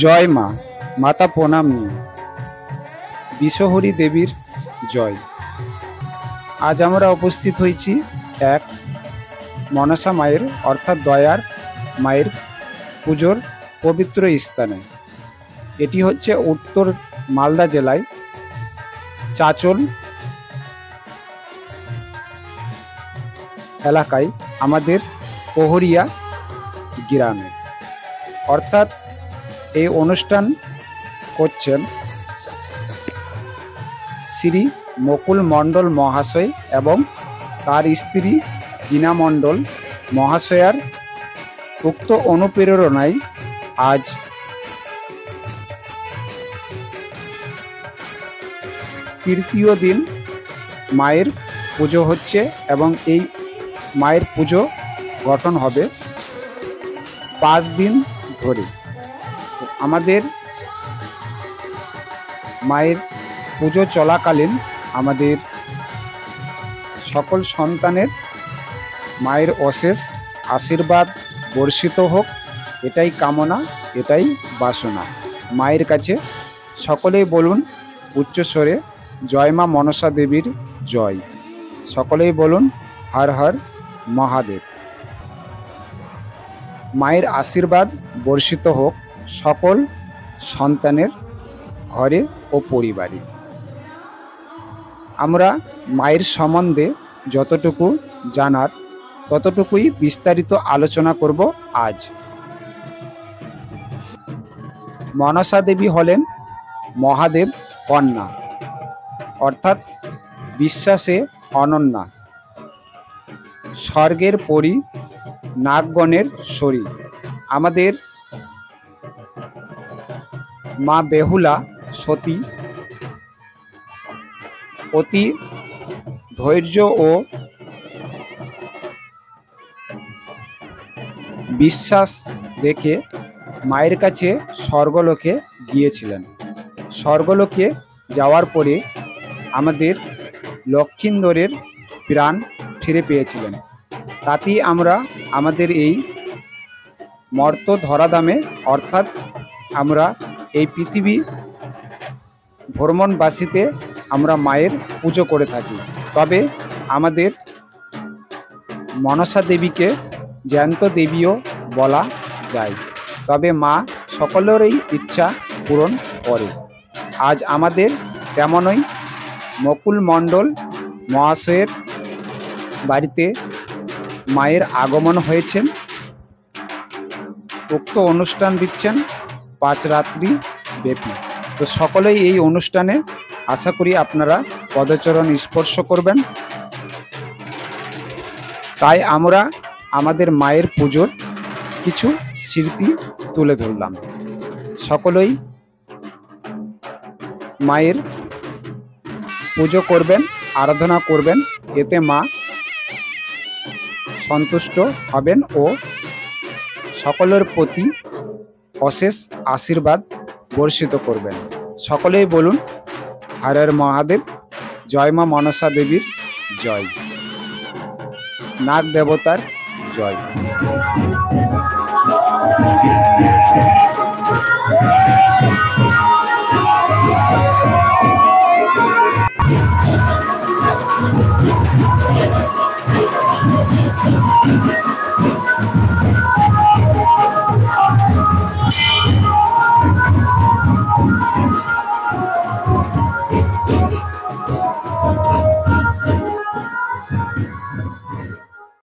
জয় মা, মাতা প্রণাম নিয়ে বিশ্বহরী দেবীর জয়। আজ আমরা উপস্থিত হয়েছি এক মনসা মায়ের অর্থাৎ দয়ার মায়ের পুজোর পবিত্র স্থানে। এটি হচ্ছে উত্তর মালদা জেলায় চাচল এলাকায় আমাদের পহরিয়া গ্রামে। অর্থাৎ এই অনুষ্ঠান করছেন শ্রী মুকুল মণ্ডল মহাশয় এবং তার স্ত্রী বীণা মণ্ডল মহাশয়ার উক্ত অনুপ্রেরণায় আজ তৃতীয় দিন মায়ের পুজো হচ্ছে এবং এই মায়ের পুজো গঠন হবে 5 দিন ধরে। আমাদের মায়ের পুজো চলাকালীন আমাদের সকল সন্তানের মায়ের অশেষ আশীর্বাদ বর্ষিত হোক, এটাই কামনা, এটাই বাসনা। মায়ের কাছে সকলেই বলুন উচ্চস্বরে, জয় মা মনসা দেবীর জয়। সকলেই বলুন হর হর মহাদেব। মায়ের আশীর্বাদ বর্ষিত হোক সকল সন্তানের ঘরে ও পরিবারে। আমরা মায়ের সম্বন্ধে যতটুকু জানার ততটুকুই বিস্তারিত আলোচনা করব আজ। মনসা দেবী হলেন মহাদেব কন্যা, অর্থাৎ বিশ্বাসে অনন্যা, স্বর্গের পরী, নাগগণের শরী। আমাদের মা বেহুলা সতী অতি ধৈর্য ও বিশ্বাস রেখে মায়ের কাছে স্বর্গলোকে গিয়েছিলেন। স্বর্গলোকে যাওয়ার পরে আমাদের লক্ষিন্দরের প্রাণ ফিরে পেয়েছিলেন। তাতেই আমরা আমাদের এই মর্ত ধরাধামে অর্থাৎ আমরা এই পৃথিবী ভ্রমণবাসীতে আমরা মায়ের পুজো করে থাকি। তবে আমাদের মনসা দেবীকে জ্যান্ত দেবীও বলা যায়। তবে মা সকলেরই ইচ্ছা পূরণ করে। আজ আমাদের তেমনই মুকুল মণ্ডল মহাশয়ের বাড়িতে মায়ের আগমন হয়েছেন। উক্ত অনুষ্ঠান দিচ্ছেন 5 রাত্রি ব্যাপী। তো সকলেই এই অনুষ্ঠানে আশা করি আপনারা পদচরণ স্পর্শ করবেন। তাই আমরা আমাদের মায়ের পুজোর কিছু স্মৃতি তুলে ধরলাম। সকলেই মায়ের পুজো করবেন, আরাধনা করবেন, এতে মা সন্তুষ্ট হবেন ও সকলের প্রতি অশেষ আশীর্বাদ বর্ষিত করবেন। সকলেই বলুন হর হর মহাদেব, জয় মা মনসা দেবীর জয়, নাগ দেবতার জয়।